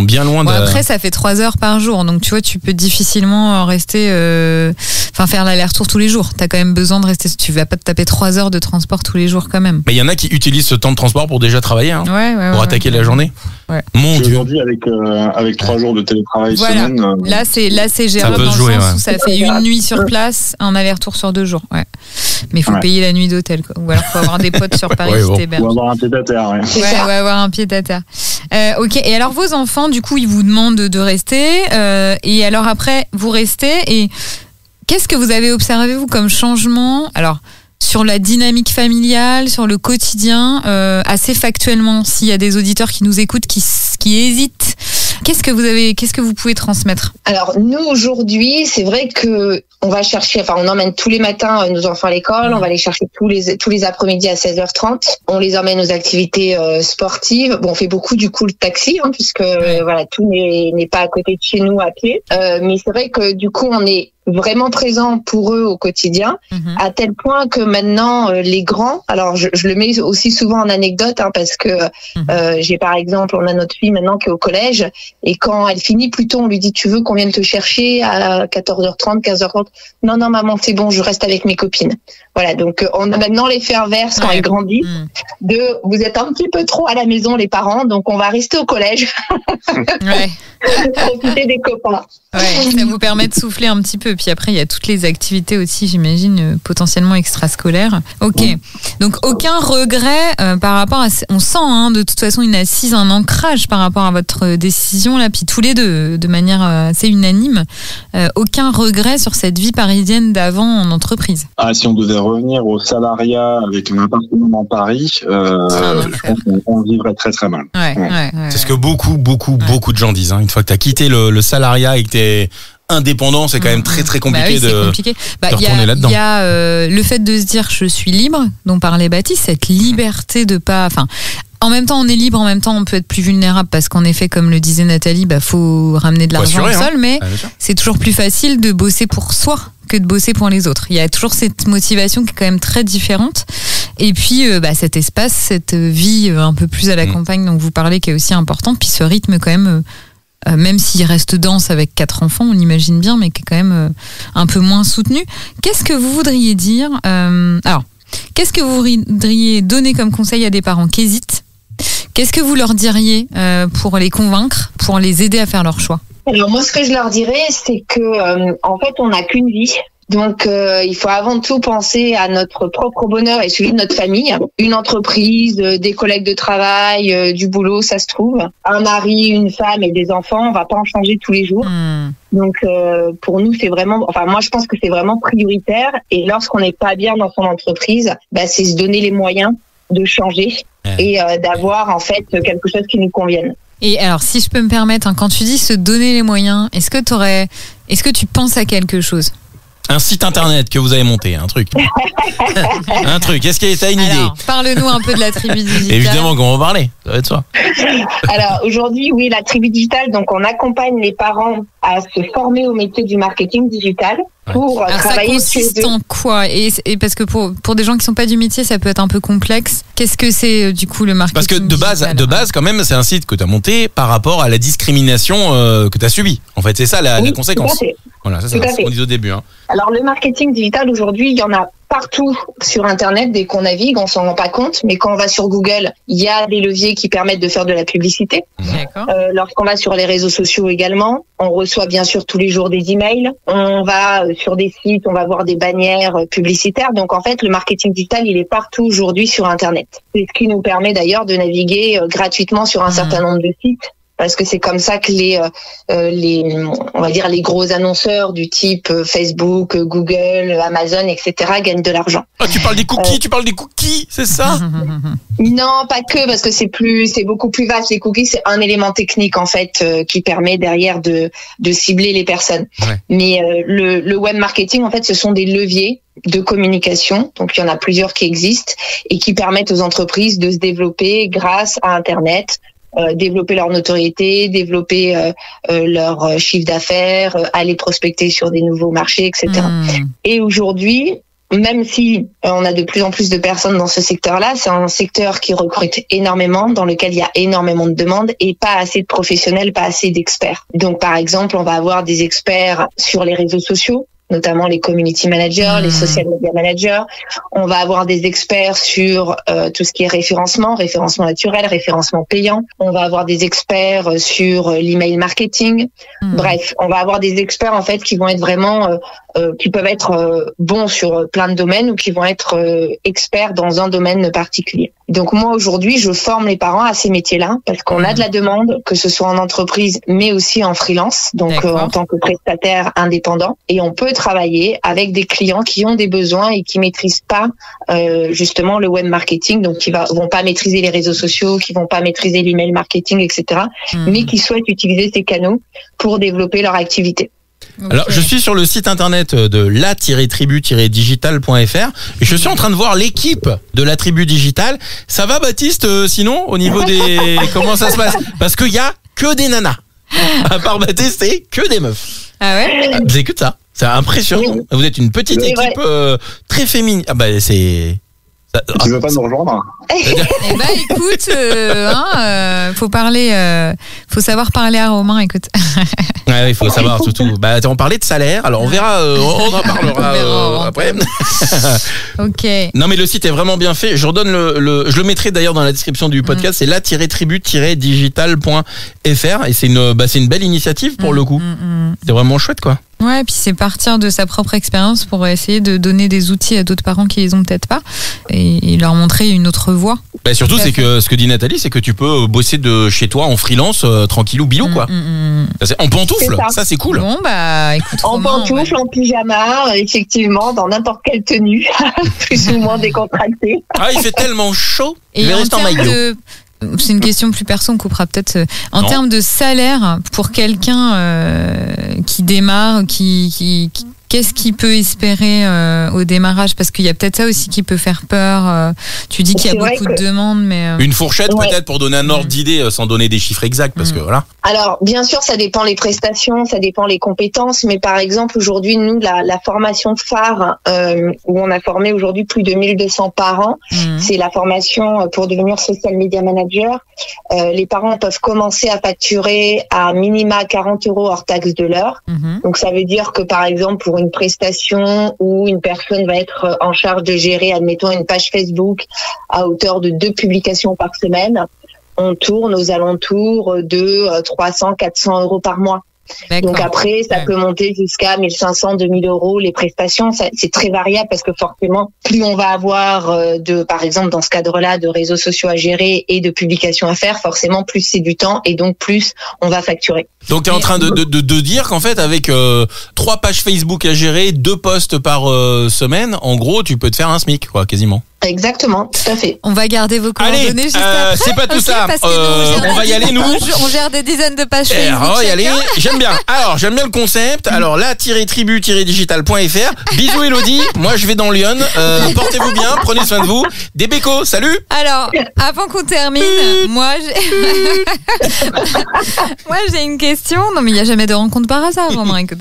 bien loin de. Après, ça fait 3 heures par jour. Donc, tu vois, tu peux difficilement rester, faire l'aller-retour tous les jours. T'as quand même besoin de rester. Tu vas pas te taper 3 heures de transport tous les jours, quand même. Mais il y en a qui utilisent ce temps de transport pour déjà travailler, hein, pour attaquer la journée. Ouais. Mon Dieu. Aujourd'hui, avec 3 jours de télétravail semaine. Là, c'est gérable dans le sens où ça fait une nuit sur place, un aller-retour sur 2 jours. Ouais. Mais il faut payer la nuit d'hôtel, quoi. Ou alors faut avoir des potes sur Paris qui t'hébergent. Ou avoir un pied-à-terre. Ouais, avoir un pied-à-terre. Ok. Et alors vos enfants, du coup, ils vous demandent de rester. Et alors après, vous restez. Et qu'est-ce que vous avez observé vous comme changement? Alors. Sur la dynamique familiale, sur le quotidien, assez factuellement, s'il y a des auditeurs qui nous écoutent, qui hésitent, qu'est-ce que vous pouvez transmettre? Alors nous aujourd'hui, c'est vrai que on va chercher, on emmène tous les matins nos enfants à l'école, on va les chercher tous les après-midi à 16h30. On les emmène aux activités sportives. Bon, on fait beaucoup du coup le taxi, hein, puisque tout n'est pas à côté de chez nous à pied. Mais c'est vrai que du coup on est vraiment présent pour eux au quotidien, à tel point que maintenant les grands, alors je le mets aussi souvent en anecdote, hein, parce que j'ai par exemple, on a notre fille maintenant qui est au collège, et quand elle finit plus tôt, on lui dit tu veux qu'on vienne te chercher à 14h30, 15h30? Non maman, c'est bon, je reste avec mes copines. Voilà, donc on a maintenant l'effet inverse quand ils grandissent, de vous êtes un petit peu trop à la maison les parents, donc on va rester au collège. Profiter des copains. Ça vous permet de souffler un petit peu. Puis après, il y a toutes les activités aussi, j'imagine, potentiellement extrascolaires. Ok. Donc, aucun regret par rapport à... On sent, hein, de toute façon, une assise, un ancrage par rapport à votre décision, là, puis tous les deux, de manière assez unanime. Aucun regret sur cette vie parisienne d'avant en entreprise. Si on devait revenir au salariat avec un appartement dans Paris, je pense qu'on vivrait très très mal. C'est ce que beaucoup de gens disent, hein. Une fois que tu as quitté le salariat et que tu es indépendant, c'est quand même très très compliqué de retourner là-dedans. Il y a le fait de se dire je suis libre, dont parlait Baptiste, cette liberté de pas... En même temps, on est libre, en même temps, on peut être plus vulnérable parce qu'en effet, comme le disait Nathalie, faut ramener de l'argent au sol, mais c'est toujours plus facile de bosser pour soi que de bosser pour les autres. Il y a toujours cette motivation qui est quand même très différente. Et puis, cet espace, cette vie un peu plus à la campagne dont vous parlez, qui est aussi importante. Puis ce rythme quand même s'il reste dense avec 4 enfants, on l'imagine bien, mais qui est quand même un peu moins soutenu. Qu'est-ce que vous voudriez dire qu'est-ce que vous voudriez donner comme conseil à des parents qui hésitent? Qu'est-ce que vous leur diriez pour les convaincre, pour les aider à faire leur choix? Alors moi, ce que je leur dirais, c'est que en fait, on n'a qu'une vie. Donc, il faut avant tout penser à notre propre bonheur et celui de notre famille. Une entreprise, des collègues de travail, du boulot, ça se trouve. Un mari, une femme et des enfants, on va pas en changer tous les jours. Donc, pour nous, c'est vraiment, enfin, moi, je pense que c'est vraiment prioritaire. Et lorsqu'on n'est pas bien dans son entreprise, c'est se donner les moyens de changer et d'avoir, en fait, quelque chose qui nous convienne. Et alors, si je peux me permettre, quand tu dis se donner les moyens, est-ce que tu penses à quelque chose ? Un site internet que vous avez monté, un truc. Un truc, est-ce que t'as une idée ? Parle-nous un peu de la tribu digitale. Évidemment qu'on va en parler, ça va être ça. Alors aujourd'hui, oui, la tribu digitale, donc on accompagne les parents à se former au métier du marketing digital pour travailler chez eux. Ça consiste en quoi ? Et parce que pour des gens qui sont pas du métier, ça peut être un peu complexe. Qu'est-ce que c'est du coup le marketing Parce que de base, quand même, c'est un site que tu as monté par rapport à la discrimination que tu as subie. En fait, c'est ça la conséquence. Voilà, ça c'est ce qu'on disait au début. Alors le marketing digital aujourd'hui, il y en a partout sur Internet dès qu'on navigue, on s'en rend pas compte, mais quand on va sur Google, il y a des leviers qui permettent de faire de la publicité. Lorsqu'on va sur les réseaux sociaux également, on reçoit bien sûr tous les jours des emails, on va sur des sites, on va voir des bannières publicitaires. Donc en fait, le marketing digital, il est partout aujourd'hui sur Internet. C'est ce qui nous permet d'ailleurs de naviguer gratuitement sur un certain nombre de sites. Parce que c'est comme ça que on va dire les gros annonceurs du type Facebook, Google, Amazon, etc. gagnent de l'argent. Ah, tu parles des cookies, c'est ça ? Non, pas que, parce que c'est beaucoup plus vaste. Les cookies, c'est un élément technique en fait qui permet derrière de cibler les personnes. Ouais. Mais le web marketing, en fait, ce sont des leviers de communication. Donc il y en a plusieurs qui existent et qui permettent aux entreprises de se développer grâce à Internet. Développer leur notoriété, développer leur chiffre d'affaires, aller prospecter sur des nouveaux marchés, etc. Et aujourd'hui, même si on a de plus en plus de personnes dans ce secteur-là, c'est un secteur qui recrute énormément, dans lequel il y a énormément de demandes et pas assez de professionnels, pas assez d'experts. Donc par exemple, on va avoir des experts sur les réseaux sociaux, notamment les community managers, les social media managers. On va avoir des experts sur tout ce qui est référencement naturel, référencement payant. On va avoir des experts sur l'email marketing. Bref, on va avoir des experts en fait qui vont être vraiment qui peuvent être bons sur plein de domaines ou qui vont être experts dans un domaine particulier. Donc moi aujourd'hui, je forme les parents à ces métiers-là parce qu'on a de la demande, que ce soit en entreprise mais aussi en freelance, donc en tant que prestataire indépendant, et on peut travailler avec des clients qui ont des besoins et qui maîtrisent pas justement le web marketing, donc qui vont pas maîtriser les réseaux sociaux, qui vont pas maîtriser l'email marketing, etc., mais qui souhaitent utiliser ces canaux pour développer leur activité. Alors, je suis sur le site internet de la-tribu-digital.fr et je suis en train de voir l'équipe de la tribu digitale. Ça va, Baptiste, sinon, au niveau des... Comment ça se passe ? Parce qu'il y a que des nanas. À part Baptiste, c'est que des meufs. Ah ouais ? C'est que ça. C'est impressionnant. Vous êtes une petite équipe très féminine. Ah bah, c'est... Tu veux pas nous rejoindre ? Eh ben écoute, faut savoir parler à Romain, écoute. Ouais, il faut savoir surtout. On parlait de salaire, alors on verra, on en parlera après. Ok. Non mais le site est vraiment bien fait. Je redonne je le mettrai d'ailleurs dans la description du podcast. C'est la-tribu-digital.fr et c'est une belle initiative pour le coup. C'est vraiment chouette quoi. Ouais, puis c'est partir de sa propre expérience pour essayer de donner des outils à d'autres parents qui les ont peut-être pas et leur montrer une autre voie. Surtout, c'est que ce que dit Nathalie, c'est que tu peux bosser de chez toi en freelance, tranquillou bilou quoi. En pantoufle, ça c'est cool. Bon écoute, en pantoufle, en pyjama, effectivement, dans n'importe quelle tenue, plus ou moins décontractée. Ah, il fait tellement chaud. Et je vais rester en maillot. C'est une question plus perso, on coupera peut-être. En termes de salaire, pour quelqu'un qui démarre, qu'est-ce qu'il peut espérer au démarrage ? Parce qu'il y a peut-être ça aussi qui peut faire peur. Tu dis qu'il y a beaucoup de demandes, mais... Une fourchette peut-être pour donner un ordre d'idée sans donner des chiffres exacts, parce que voilà. Alors, bien sûr, ça dépend les prestations, ça dépend les compétences, mais par exemple, aujourd'hui, nous, la formation phare, où on a formé aujourd'hui plus de 1200 parents, c'est la formation pour devenir social media manager. Les parents peuvent commencer à facturer à minima 40 € hors taxe de l'heure. Donc, ça veut dire que, par exemple, pour une prestation où une personne va être en charge de gérer, admettons, une page Facebook à hauteur de 2 publications par semaine, on tourne aux alentours de 300-400 € par mois. D'accord. Donc après, ça Ouais. peut monter jusqu'à 1500, 2000 euros les prestations. C'est très variable parce que forcément, plus on va avoir par exemple, dans ce cadre-là, de réseaux sociaux à gérer et de publications à faire, forcément, plus c'est du temps et donc plus on va facturer. Donc t'es en train de dire qu'en fait avec 3 pages Facebook à gérer, 2 posts par semaine, en gros tu peux te faire un SMIC quoi, quasiment. Exactement, tout à fait. On va garder vos coordonnées Allez, juste après. c'est pas tout Ok, ça. parce que nous, On va y aller nous. On gère des dizaines de pages On Facebook va y aller. chacun. J'aime bien. Alors j'aime bien le concept. Alors là tribu-digital.fr. Bisous Elodie. Moi je vais dans Lyon. Portez-vous bien. Prenez soin de vous. Des bécos. Salut. Alors, avant qu'on termine, moi j'ai une question. Non mais il n'y a jamais de rencontre par hasard, Romain. Écoute.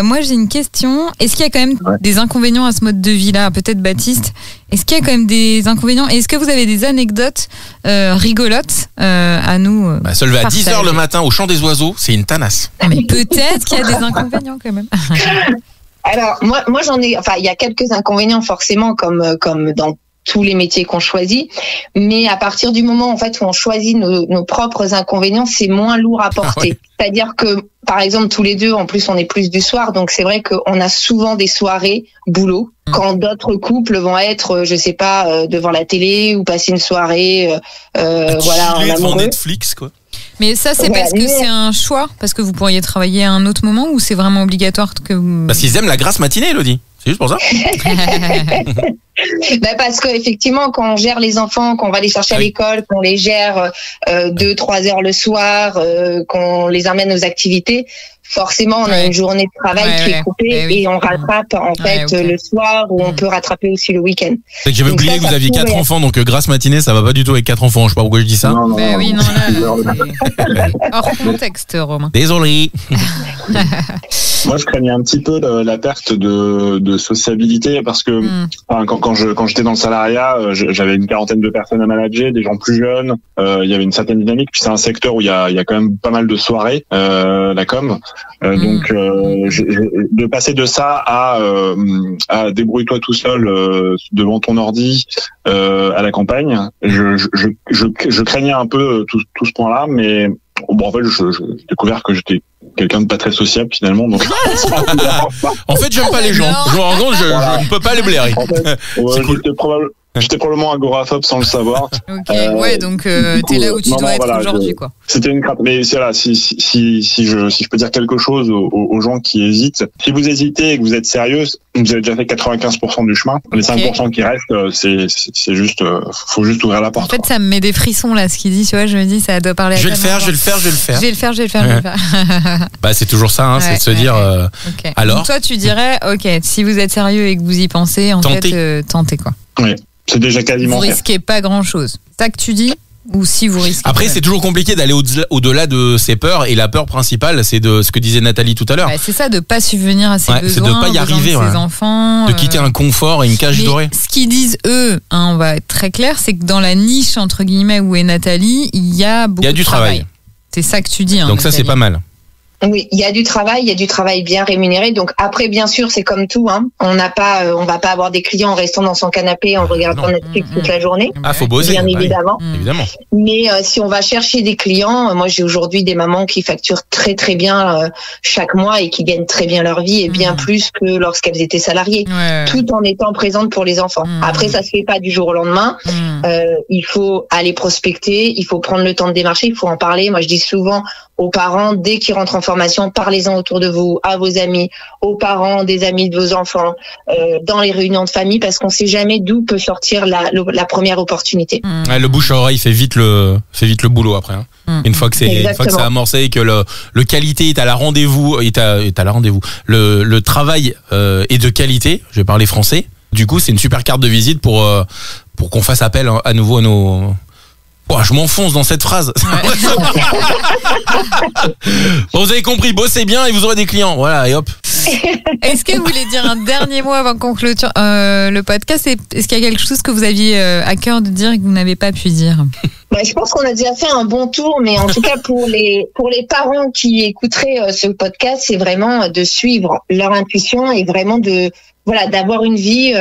Moi j'ai une question. Est-ce qu'il y a quand même des inconvénients à ce mode de vie-là? Peut-être Baptiste. Est-ce qu'il y a quand même des inconvénients? Est-ce que vous avez des anecdotes rigolotes à nous Se lever à partager? 10h le matin au chant des oiseaux, c'est une tanasse. Ah, mais peut-être qu'il y a des inconvénients quand même. Alors moi j'en ai, enfin il y a quelques inconvénients forcément comme dans tous les métiers qu'on choisit, mais à partir du moment en fait où on choisit nos propres inconvénients, c'est moins lourd à porter. Ah ouais. C'est-à-dire que par exemple tous les deux, en plus on est plus du soir, donc c'est vrai qu'on a souvent des soirées boulot. Quand d'autres couples vont être, je sais pas, devant la télé ou passer une soirée, voilà, en Chiller devant amoureux. Netflix quoi. Mais ça, c'est Ouais, parce que mais- c'est un choix, parce que vous pourriez travailler à un autre moment, ou c'est vraiment obligatoire que vous... Parce qu'ils aiment la grasse matinée Elodie. C'est juste pour ça. Ben parce que effectivement, quand on gère les enfants, qu'on va les chercher à Oui. l'école, qu'on les gère 2-3 heures le soir, qu'on les emmène aux activités, forcément on a Ouais. une journée de travail Ouais, qui ouais. est coupée Eh oui. et on rattrape en fait ok. le soir ou on Mm. peut rattraper aussi le week-end. C'est que j'avais Donc oublié ça, que vous ça aviez 4 pourrait- enfants, donc grasse matinée, ça va pas du tout avec 4 enfants. Je sais pas pourquoi je dis ça. Non, non, Ben non. oui, non, là, c'est hors contexte, Romain. Désolé. Moi, je craignais un petit peu la perte de sociabilité parce que enfin, quand j'étais dans le salariat, j'avais une quarantaine de personnes à manager, des gens plus jeunes. Il y avait une certaine dynamique. Puis c'est un secteur où il y a quand même pas mal de soirées, la com. Donc de passer de ça à débrouille-toi tout seul devant ton ordi à la campagne, je craignais un peu tout ce point-là, mais bon, en fait, j'ai découvert que j'étais quelqu'un de pas très sociable finalement. Donc, En fait, j'aime pas les gens. Alors. Je me rends compte, je ne peux pas les blairer. en fait, C'est cool. j'étais probablement agoraphobe sans le savoir. Ok, Ouais, donc du coup, t'es là où tu non, dois non, être voilà, aujourd'hui, quoi. C'était une crainte. Mais c'est là, si je peux dire quelque chose aux gens qui hésitent, si vous hésitez et que vous êtes sérieux, vous avez déjà fait 95% du chemin. Les 5% qui restent, c'est juste, faut juste ouvrir la En porte. fait, ça me met des frissons, là, ce qu'il dit, tu vois, je me dis, ça doit parler à Je vais le tellement faire, de je vais le faire, je vais le faire. gens. Je vais le faire. Bah, c'est toujours ça, hein, c'est Ouais, de se ouais, dire. ouais. Ok. Alors Donc toi, tu dirais, ok, si vous êtes sérieux et que vous y pensez, en Tentez. fait, tentez, quoi. C'est déjà Vous quasiment fait. risquez pas grand-chose. C'est ça que tu dis? Ou si vous risquez Après, c'est toujours compliqué d'aller au-delà de ses peurs. Et la peur principale, c'est de ce que disait Nathalie tout à l'heure. Ouais, c'est ça, de pas subvenir à ses Ouais, c'est de besoins, pas y aux besoins arriver, de ouais. ses enfants. De quitter un confort et une cage Mais dorée. ce qu'ils disent eux, hein, on va être très clair, c'est que dans la niche entre guillemets où est Nathalie, il y a beaucoup Il y a du de travail. travail. C'est ça que tu dis. Hein, Donc ça, c'est Nathalie. pas mal. Oui, il y a du travail bien rémunéré. Donc après, bien sûr, c'est comme tout, hein. On va pas avoir des clients en restant dans son canapé en regardant non. Netflix toute la journée, Ah, faut bosser. bien bah oui, évidemment. évidemment. Mais si on va chercher des clients, moi j'ai aujourd'hui des mamans qui facturent très très bien chaque mois et qui gagnent très bien leur vie et bien plus que lorsqu'elles étaient salariées, Ouais. tout en étant présentes pour les enfants. Après, ça se fait pas du jour au lendemain. Il faut aller prospecter, il faut prendre le temps de démarcher, il faut en parler. Moi, je dis souvent aux parents, dès qu'ils rentrent en formation, parlez-en autour de vous, à vos amis, aux parents, des amis de vos enfants, dans les réunions de famille, parce qu'on sait jamais d'où peut sortir la première opportunité. Ouais, le bouche à oreille fait vite le boulot après. Hein. Une fois que c'est amorcé et que le qualité est à la rendez-vous, est à la rendez-vous. Le travail est de qualité. Je vais parler français. Du coup, c'est une super carte de visite pour qu'on fasse appel à nouveau à nos. Oh, je m'enfonce dans cette phrase. Bon, vous avez compris, bossez bien et vous aurez des clients. Voilà, et hop. Est-ce que vous voulez dire un dernier mot avant qu'on clôture le podcast? Est-ce qu'il y a quelque chose que vous aviez à cœur de dire et que vous n'avez pas pu dire? Je pense qu'on a déjà fait un bon tour, mais en tout cas pour les parents qui écouteraient ce podcast, c'est vraiment de suivre leur intuition et vraiment d'avoir une vie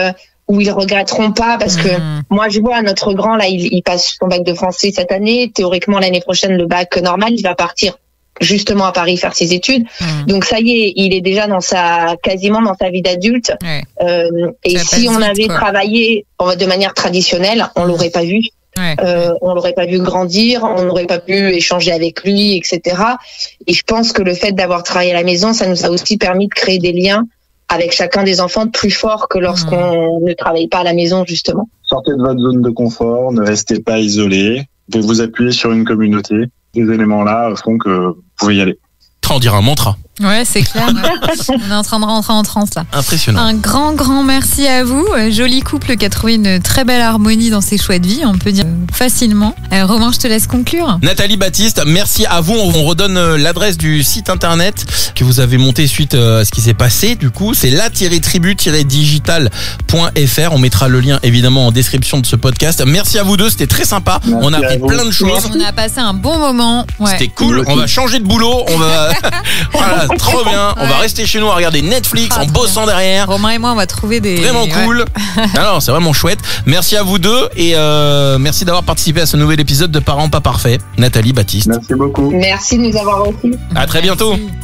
où ils regretteront pas, parce que moi je vois notre grand là, il passe son bac de français cette année, théoriquement l'année prochaine le bac normal, il va partir justement à Paris faire ses études. Donc ça y est, il est déjà quasiment dans sa vie d'adulte. Ouais. Et Ça si passe on vite, avait quoi. travaillé de manière traditionnelle, on l'aurait pas vu. Ouais. On l'aurait pas vu grandir, on n'aurait pas pu échanger avec lui, etc. Et je pense que le fait d'avoir travaillé à la maison, ça nous a aussi permis de créer des liens avec chacun des enfants plus forts que lorsqu'on ne travaille pas à la maison, justement. Sortez de votre zone de confort, ne restez pas isolés. Vous pouvez vous appuyer sur une communauté. Ces éléments-là font que vous pouvez y aller. On dirait un mantra. Ouais, c'est clair. Ouais. On est en train de rentrer en transe là. Impressionnant. Un grand merci à vous. Joli couple qui a trouvé une très belle harmonie dans ses choix de vie, on peut dire facilement. Romain, je te laisse conclure. Nathalie Baptiste, merci à vous. On redonne l'adresse du site internet que vous avez monté suite à ce qui s'est passé. Du coup, c'est la-tribu-digital.fr. On mettra le lien évidemment en description de ce podcast. Merci à vous deux, c'était très sympa. Merci on a appris à vous. plein de choses. On a passé un bon moment. Ouais. C'était cool. On va changer de boulot. On va, voilà, trop bien. On va rester chez nous à regarder Netflix en bossant derrière. Romain et moi, on va trouver des... Vraiment cool. Alors, c'est vraiment chouette. Merci à vous deux et merci d'avoir participé à ce nouvel épisode de Parents pas parfaits. Nathalie Baptiste. Merci beaucoup. Merci de nous avoir reçus. À très bientôt. Merci.